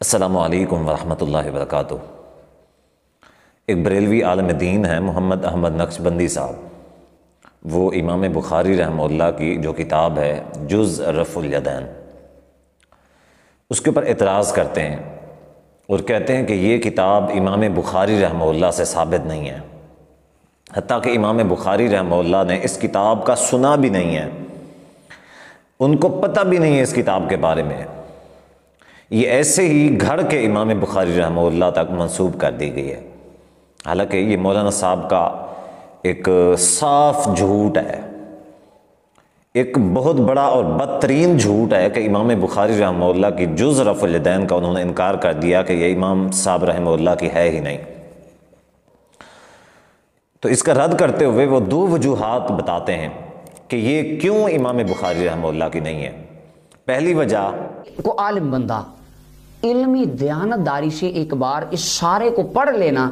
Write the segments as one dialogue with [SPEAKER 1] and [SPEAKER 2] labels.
[SPEAKER 1] السلام علیکم ورحمۃ اللہ وبرکاتہ۔ ایک بریلوی عالم دین ہیں محمد احمد نقشبندی صاحب، وہ امام بخاری رحمہ اللہ کی جو کتاب ہے جز رفع الیدین، اس کے اوپر اعتراض کرتے ہیں اور کہتے ہیں کہ یہ کتاب امام بخاری رحمہ اللہ سے ثابت نہیں ہے، حتیٰ کہ امام بخاری رحمہ اللہ نے اس کتاب کا سنا بھی نہیں ہے، ان کو پتہ بھی نہیں ہے اس کتاب کے بارے میں، یہ ایسے ہی گھڑ کے امام بخاری رحمہ اللہ تک منسوب کر دی گئی ہے، حالانکہ یہ مولانا صاحب کا ایک صاف جھوٹ ہے، ایک بہت بڑا اور بدترین جھوٹ ہے کہ امام بخاری رحمہ اللہ کی جز رفع الیدین کا انہوں نے انکار کر دیا کہ یہ امام صاحب رحمہ اللہ کی ہے ہی نہیں۔ تو اس کا رد کرتے ہوئے وہ دو وجوہات بتاتے ہیں کہ یہ کیوں امام بخاری رحمہ اللہ کی نہیں ہے۔ پہلی وجہ،
[SPEAKER 2] کو عالم بندہ علمی دیانتداری سے ایک بار اس سارے کو پڑھ لینا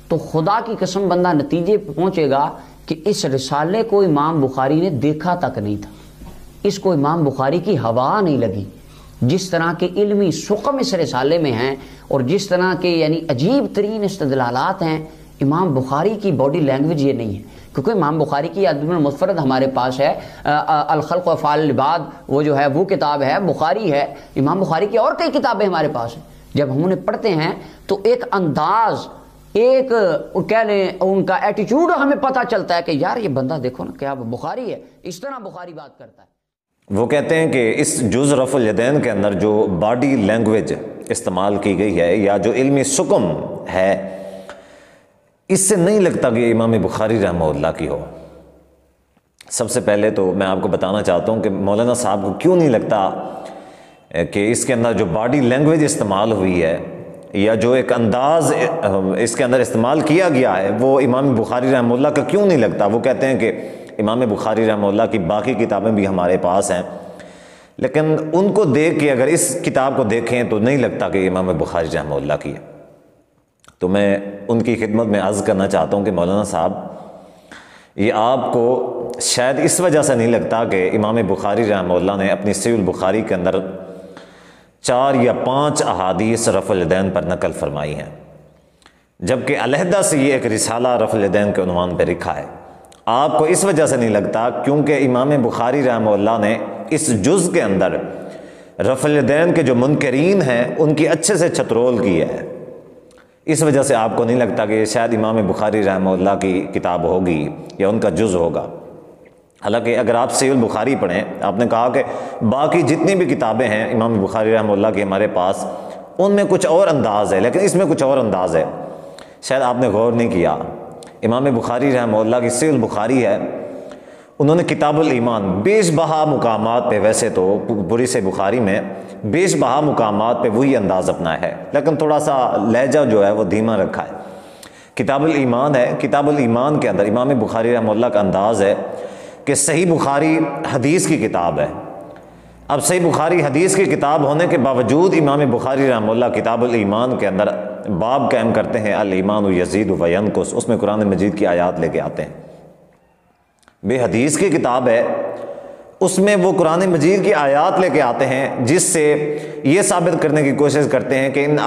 [SPEAKER 2] تو خدا کی قسم بندہ نتیجے پہ پہنچے گا کہ اس رسالے کو امام بخاری نے دیکھا تک نہیں تھا، اس کو امام بخاری کی ہوا نہیں لگی۔ جس طرح کے علمی سقم اس رسالے میں ہیں اور جس طرح کے یعنی عجیب ترین استدلالات ہیں، امام بخاری کی باڈی لینگویج یہ نہیں ہے، کیونکہ امام بخاری کی ادب المفرد ہمارے پاس ہے، الخلق و افعال العباد وہ جو ہے وہ کتاب ہے، بخاری ہے، امام بخاری کی اور کئی کتابیں ہمارے پاس ہیں۔ جب ہم انہیں پڑھتے ہیں تو ایک انداز، ایک کہہ لیں ان کا ایٹیچیوڈ ہمیں پتہ چلتا ہے کہ یار یہ بندہ دیکھو نا کیا بخاری ہے، اس طرح بخاری بات کرتا ہے۔
[SPEAKER 1] وہ کہتے ہیں کہ اس جز رفع الیدین کے اندر جو باڈی لینگویج استعمال کی گئی ہے یا جو علمی سکم ہے، اس سے نہیں لگتا کہ امام بخاری رحمہ اللہ کی ہو۔ سب سے پہلے تو میں آپ کو بتانا چاہتا ہوں کہ مولانا صاحب کو کیوں نہیں لگتا کہ اس کے اندر جو باڈی لینگویج استعمال ہوئی ہے یا جو ایک انداز اس کے اندر استعمال کیا گیا ہے وہ امام بخاری رحمہ اللہ کا کیوں نہیں لگتا۔ وہ کہتے ہیں کہ امام بخاری رحمہ اللہ کی باقی کتابیں بھی ہمارے پاس ہیں، لیکن ان کو دیکھ کے اگر اس کتاب کو دیکھیں تو نہیں لگتا کہ امام بخاری رحمہ اللہ کی ہے۔ تو میں ان کی خدمت میں عرض کرنا چاہتا ہوں کہ مولانا صاحب، یہ آپ کو شاید اس وجہ سے نہیں لگتا کہ امام بخاری رحمہ اللہ نے اپنی صحیح البخاری کے اندر 4 یا 5 احادیث رفع الیدین پر نقل فرمائی ہیں، جبکہ علیحدہ سے یہ ایک رسالہ رفع الیدین کے عنوان پہ لکھا ہے۔ آپ کو اس وجہ سے نہیں لگتا کیونکہ امام بخاری رحمہ اللہ نے اس جز کے اندر رفع الیدین کے جو منکرین ہیں ان کی اچھے سے چھترول کی ہے، اس وجہ سے آپ کو نہیں لگتا کہ یہ شاید امام بخاری رحمہ اللہ کی کتاب ہوگی یا ان کا جز ہوگا۔ حالانکہ اگر آپ صحیح البخاری پڑھیں، آپ نے کہا کہ باقی جتنی بھی کتابیں ہیں امام بخاری رحمہ اللہ کی ہمارے پاس، ان میں کچھ اور انداز ہے لیکن اس میں کچھ اور انداز ہے، شاید آپ نے غور نہیں کیا۔ امام بخاری رحمہ اللہ کی صحیح البخاری ہے، انہوں نے کتاب الایمان بیش بہا مقامات پہ، ویسے تو پوری سے بخاری میں بیش بہا مقامات پہ وہی انداز اپنا ہے لیکن تھوڑا سا لہجہ جو ہے وہ دھیما رکھا ہے۔ کتاب الایمان ہے، کتاب الایمان کے اندر امام بخاری رحمہ اللہ کا انداز ہے کہ صحیح بخاری حدیث کی کتاب ہے۔ اب صحیح بخاری حدیث کی کتاب ہونے کے باوجود امام بخاری رحمہ اللہ کتاب الایمان کے اندر باب قائم کرتے ہیں الایمان یزید و ینقص، اس میں قرآن مجید کی آیات لے کے آتے ہیں۔ بے حدیث کی کتاب ہے، اس میں وہ قرآن مجید کی آیات لے کے آتے ہیں جس سے یہ ثابت کرنے کی کوشش کرتے ہیں کہ ان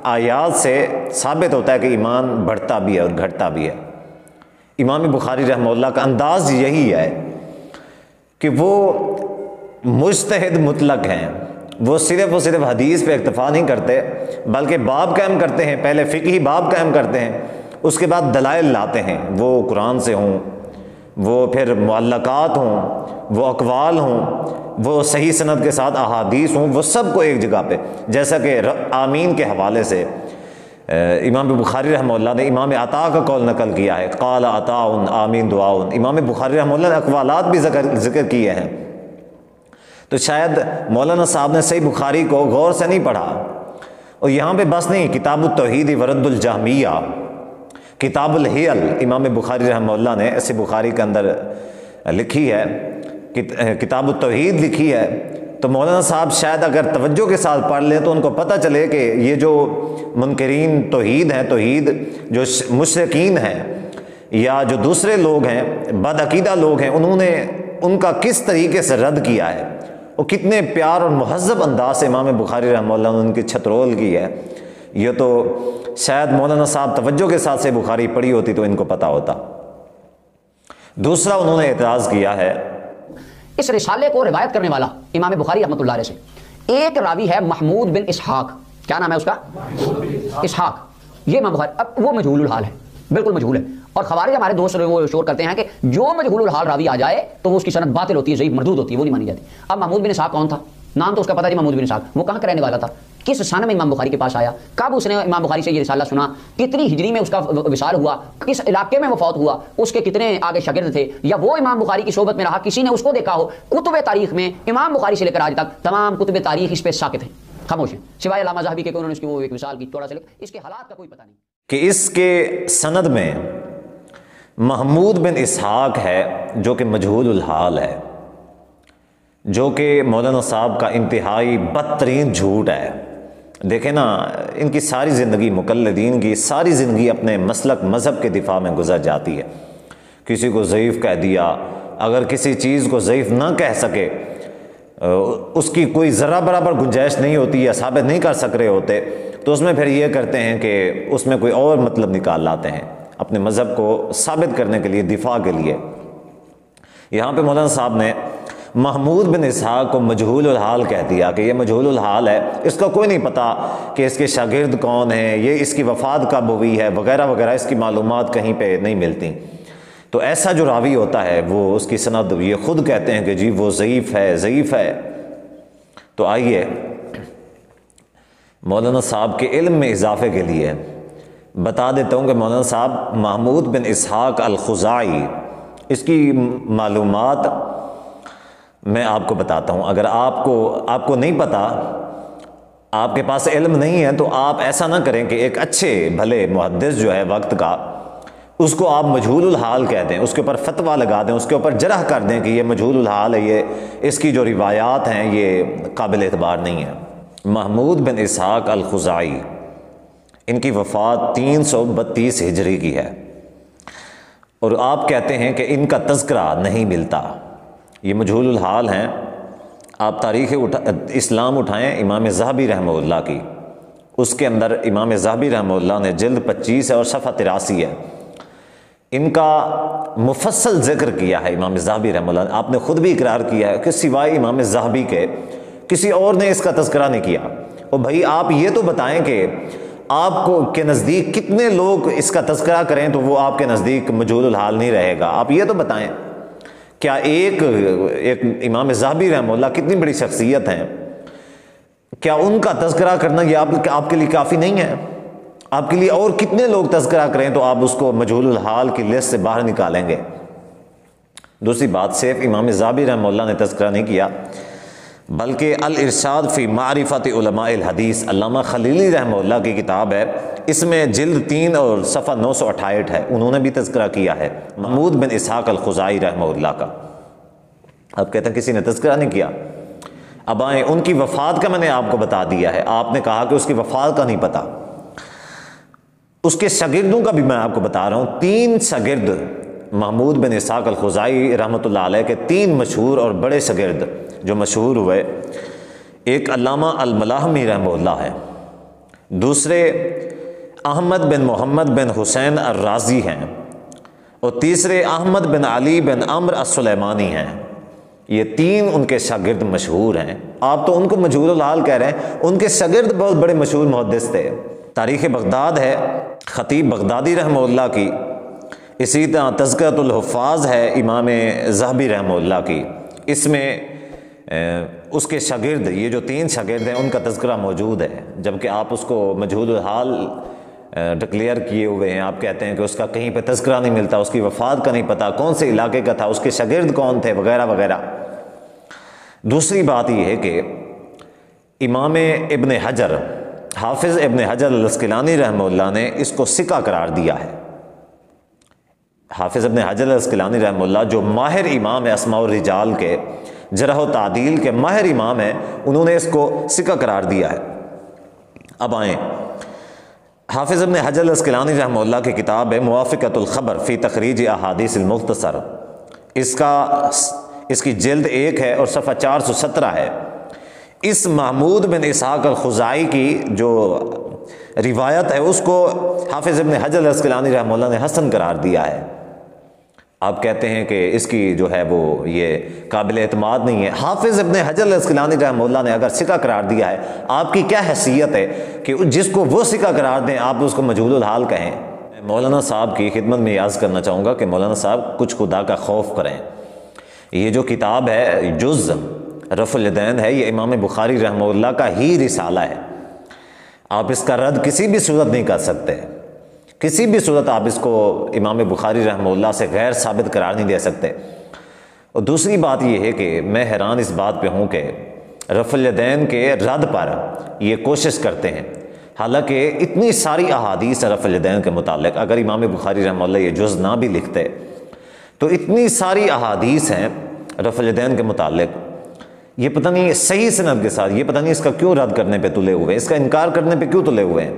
[SPEAKER 1] آیات سے ثابت ہوتا ہے کہ ایمان بڑھتا بھی ہے اور گھٹتا بھی ہے۔ امام بخاری رحمہ اللہ کا انداز یہی ہے کہ وہ مجتہد مطلق ہیں، وہ صرف اور صرف حدیث پہ اکتفا نہیں کرتے بلکہ باب قائم کرتے ہیں، پہلے فقہی باب قائم کرتے ہیں، اس کے بعد دلائل لاتے ہیں، وہ قرآن سے ہوں، وہ پھر معلقات ہوں، وہ اقوال ہوں، وہ صحیح سند کے ساتھ احادیث ہوں، وہ سب کو ایک جگہ پہ، جیسا کہ آمین کے حوالے سے امام بخاری رحمہ اللہ نے امام عطا کا قول نقل کیا ہے، قال عطاء آمین دعاء۔ امام بخاری رحمہ اللہ نے اقوالات بھی ذکر کیے ہیں۔ تو شاید مولانا صاحب نے صحیح بخاری کو غور سے نہیں پڑھا، اور یہاں پہ بس نہیں، کتاب التوحید ورد الجہمیہ، کتاب الحیل امام بخاری رحمہ اللہ نے ایسے بخاری کے اندر لکھی ہے، کتاب التوحید لکھی ہے۔ تو مولانا صاحب شاید اگر توجہ کے ساتھ پڑھ لیں تو ان کو پتہ چلے کہ یہ جو منکرین توحید ہیں، توحید جو مشرکین ہیں یا جو دوسرے لوگ ہیں، بد عقیدہ لوگ ہیں، انہوں نے ان کا کس طریقے سے رد کیا ہے، وہ کتنے پیار اور مہذب انداز سے امام بخاری رحمہ اللہ نے ان کی چھترول کی ہے، یہ تو شاید مولانا صاحب توجہ کے ساتھ سے بخاری پڑھی ہوتی تو ان کو پتہ ہوتا۔ دوسرا انہوں نے اعتراض کیا ہے،
[SPEAKER 2] اس رسالے کو روایت کرنے والا امام بخاری رحمۃ اللہ علیہ سے ایک راوی ہے محمود بن اسحاق، کیا نام ہے اس کا؟ اسحاق۔ یہ امام بخاری، اب وہ مجہول الحال ہے، بالکل مجہول ہے، اور خوارج ہمارے دوست وہ شور کرتے ہیں کہ جو مجہول الحال راوی آ جائے تو وہ اس کی سند باطل ہوتی ہے، ضعیف مردود ہوتی ہے، وہ نہیں مانی جاتی۔ اب محمود بن اسحاق کون تھا؟ نام تو اس کا پتہ ہے محمود بن اسحاق، وہ کہاں کا رہنے والا تھا، کس سن میں امام بخاری کے پاس آیا، کب اس نے امام بخاری سے یہ رسالہ سنا، کتنی ہجری میں اس کا وصال ہوا، کس علاقے میں وہ فوت ہوا، اس کے کتنے آگے شاگرد تھے، یا وہ امام بخاری کی صحبت میں رہا، کسی نے اس کو دیکھا ہو۔ کتب تاریخ میں امام بخاری سے لے کر آج تک تمام کتب تاریخ اس پہ ساکت ہیں، خاموش ہیں، سوائے علامہ ذہبی کے کہ انہوں نے اس کی وہ ایک وصال کی تھوڑا سا، اس کے حالات کا کوئی پتہ نہیں
[SPEAKER 1] کہ اس کے سند میں محمود بن اسحاق ہے جو کہ مجہول الحال ہے، جو کہ مولانا صاحب کا انتہائی بدترین جھوٹ ہے۔ دیکھیں نا، ان کی ساری زندگی، مقلدین کی ساری زندگی اپنے مسلک مذہب کے دفاع میں گزر جاتی ہے۔ کسی کو ضعیف کہہ دیا، اگر کسی چیز کو ضعیف نہ کہہ سکے، اس کی کوئی ذرہ برابر گنجائش نہیں ہوتی یا ثابت نہیں کر سک رہے ہوتے، تو اس میں پھر یہ کرتے ہیں کہ اس میں کوئی اور مطلب نکال لاتے ہیں اپنے مذہب کو ثابت کرنے کے لیے، دفاع کے لیے۔ یہاں پہ مولانا صاحب نے محمود بن اسحاق کو مجہول الحال کہہ دیا کہ یہ مجہول الحال ہے، اس کا کوئی نہیں پتا کہ اس کے شاگرد کون ہیں، یہ اس کی وفات کب ہوئی ہے، وغیرہ وغیرہ، اس کی معلومات کہیں پہ نہیں ملتی۔ تو ایسا جو راوی ہوتا ہے وہ اس کی سند یہ خود کہتے ہیں کہ جی وہ ضعیف ہے، ضعیف ہے۔ تو آئیے مولانا صاحب کے علم میں اضافے کے لیے بتا دیتا ہوں کہ مولانا صاحب محمود بن اسحاق الخزاعی، اس کی معلومات میں آپ کو بتاتا ہوں۔ اگر آپ کو نہیں پتا، آپ کے پاس علم نہیں ہے، تو آپ ایسا نہ کریں کہ ایک اچھے بھلے محدث جو ہے وقت کا، اس کو آپ مجہول الحال کہہ دیں، اس کے اوپر فتویٰ لگا دیں، اس کے اوپر جرح کر دیں کہ یہ مجہول الحال ہے، یہ اس کی جو روایات ہیں یہ قابل اعتبار نہیں ہے۔ محمود بن اسحاق الخزاعی، ان کی وفات 332 ہجری کی ہے، اور آپ کہتے ہیں کہ ان کا تذکرہ نہیں ملتا، یہ مجہول الحال ہیں۔ آپ تاریخ اسلام اٹھائیں امام ذہبی رحمہ اللہ کی، اس کے اندر امام ذہبی رحمہ اللہ نے جلد 25 ہے اور صفحہ 83 ہے، ان کا مفصل ذکر کیا ہے امام ذہبی رحمہ اللہ نے۔ آپ نے خود بھی اقرار کیا ہے کہ سوائے امام ذہبی کے کسی اور نے اس کا تذکرہ نہیں کیا۔ اور بھائی آپ یہ تو بتائیں کہ آپ کو کے نزدیک کتنے لوگ اس کا تذکرہ کریں تو وہ آپ کے نزدیک مجہول الحال نہیں رہے گا، آپ یہ تو بتائیں۔ کیا ایک امام ذہبی رحمہ اللہ کتنی بڑی شخصیت ہیں، کیا ان کا تذکرہ کرنا یہ آپ کے لیے کافی نہیں ہے؟ آپ کے لیے اور کتنے لوگ تذکرہ کریں تو آپ اس کو مجہول الحال کی لسٹ سے باہر نکالیں گے؟ دوسری بات، صرف امام ذہبی رحمہ اللہ نے تذکرہ نہیں کیا، بلکہ الارشاد فی معرفت علماء الحدیث، علامہ خلیلی رحمہ اللہ کی کتاب ہے، اس میں جلد 3 اور صفحہ 968 ہے، انہوں نے بھی تذکرہ کیا ہے محمود بن اسحاق الخزاعی رحمہ اللہ کا۔ اب کہتے ہیں کسی نے تذکرہ نہیں کیا۔ اب آئیں، ان کی وفات کا میں نے آپ کو بتا دیا ہے، آپ نے کہا کہ اس کی وفات کا نہیں پتا، اس کے شاگردوں کا بھی میں آپ کو بتا رہا ہوں۔ 3 شاگرد محمود بن اسحاق الخزاعی رحمۃ اللہ علیہ کے 3 مشہور اور بڑے شاگرد جو مشہور ہوئے، ایک علامہ الملاحمی رحمہ اللہ ہے، دوسرے احمد بن محمد بن حسین الرازی ہیں، اور تیسرے احمد بن علی بن عمر السلیمانی ہیں۔ یہ 3 ان کے شاگرد مشہور ہیں۔ آپ تو ان کو مجہول الحال کہہ رہے ہیں، ان کے شاگرد بہت بڑے مشہور محدث تھے۔ تاریخ بغداد ہے خطیب بغدادی رحمہ اللہ کی، اسی طرح تذکرۃ الحفاظ ہے امام ذہبی رحمہ اللہ کی، اس میں اس کے شاگرد، یہ جو 3 شاگرد ہیں ان کا تذکرہ موجود ہے، جبکہ آپ اس کو مجہول الحال ڈکلیئر کیے ہوئے ہیں۔ آپ کہتے ہیں کہ اس کا کہیں پہ تذکرہ نہیں ملتا، اس کی وفات کا نہیں پتہ، کون سے علاقے کا تھا، اس کے شاگرد کون تھے، وغیرہ وغیرہ۔ دوسری بات یہ ہے کہ امام ابن حجر، حافظ ابن حجر الاسقلانی رحمہ اللہ نے اس کو ثقہ قرار دیا ہے۔ حافظ ابن حجر الاسقلانی رحمہ اللہ جو ماہر امام ہے اسماء الرجال کے، جرح و تعدیل کے ماہر امام ہیں، انہوں نے اس کو ثقہ قرار دیا ہے۔ اب آئیں، حافظ ابن حجر الاسقلانی رحمہ اللہ کی کتاب ہے موافقۃ الخبر فی تخریج احادیث المختصر، اس کی جلد 1 ہے اور صفحہ 417 ہے۔ اس محمود بن اسحاق الخزائی کی جو روایت ہے اس کو حافظ ابن حجر العسقلانی رحمہ اللہ نے حسن قرار دیا ہے۔ آپ کہتے ہیں کہ اس کی جو ہے وہ یہ قابل اعتماد نہیں ہے۔ حافظ ابن حجر العسقلانی رحمہ اللہ نے اگر ثقہ قرار دیا ہے، آپ کی کیا حیثیت ہے کہ جس کو وہ ثقہ قرار دیں آپ اس کو مجہول الحال کہیں؟ مولانا صاحب کی خدمت میں عرض کرنا چاہوں گا کہ مولانا صاحب کچھ خدا کا خوف کریں۔ یہ جو کتاب ہے جز رفع الیدین ہے، یہ امام بخاری رحمہ اللہ کا ہی رسالہ ہے۔ آپ اس کا رد کسی بھی صورت نہیں کر سکتے، کسی بھی صورت آپ اس کو امام بخاری رحمہ اللہ سے غیر ثابت قرار نہیں دے سکتے۔ اور دوسری بات یہ ہے کہ میں حیران اس بات پہ ہوں کہ رفع الیدین کے رد پر یہ کوشش کرتے ہیں، حالانکہ اتنی ساری احادیث رفع الیدین کے متعلق، اگر امام بخاری رحمہ اللہ یہ جز نہ بھی لکھتے تو اتنی ساری احادیث ہیں رفع الیدین کے متعلق، یہ پتہ نہیں صحیح سند کے ساتھ، یہ پتہ نہیں اس کا کیوں رد کرنے پہ تلے ہوئے، اس کا انکار کرنے پہ کیوں تلے ہوئے ہیں،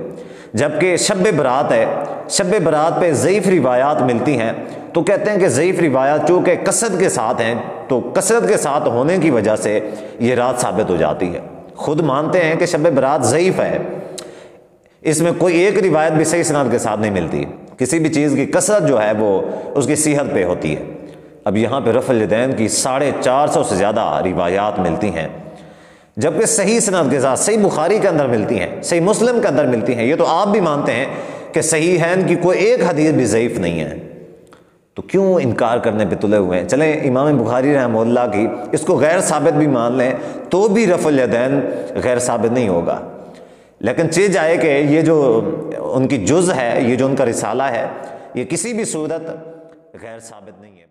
[SPEAKER 1] جبکہ شب برات ہے، شب برات پہ ضعیف روایات ملتی ہیں تو کہتے ہیں کہ ضعیف روایات چونکہ کثرت کے ساتھ ہیں تو کثرت کے ساتھ ہونے کی وجہ سے یہ رات ثابت ہو جاتی ہے۔ خود مانتے ہیں کہ شب برات ضعیف ہے، اس میں کوئی ایک روایت بھی صحیح سند کے ساتھ نہیں ملتی، کسی بھی چیز کی کثرت جو ہے وہ اس کی صحت پہ ہوتی ہے۔ اب یہاں پہ رفع الیدین کی 450 سے زیادہ روایات ملتی ہیں، جبکہ صحیح سند کے ساتھ صحیح بخاری کے اندر ملتی ہیں، صحیح مسلم کے اندر ملتی ہیں۔ یہ تو آپ بھی مانتے ہیں کہ صحیحین کی کوئی ایک حدیث بھی ضعیف نہیں ہے، تو کیوں انکار کرنے پہ تلے ہوئے ہیں؟ چلیں امام بخاری رحمہ اللہ کی اس کو غیر ثابت بھی مان لیں تو بھی رفع الیدین غیر ثابت نہیں ہوگا، لیکن چیز آئے کہ یہ جو ان کی جز ہے، یہ جو ان کا رسالہ ہے، یہ کسی بھی صورت غیر ثابت نہیں ہے۔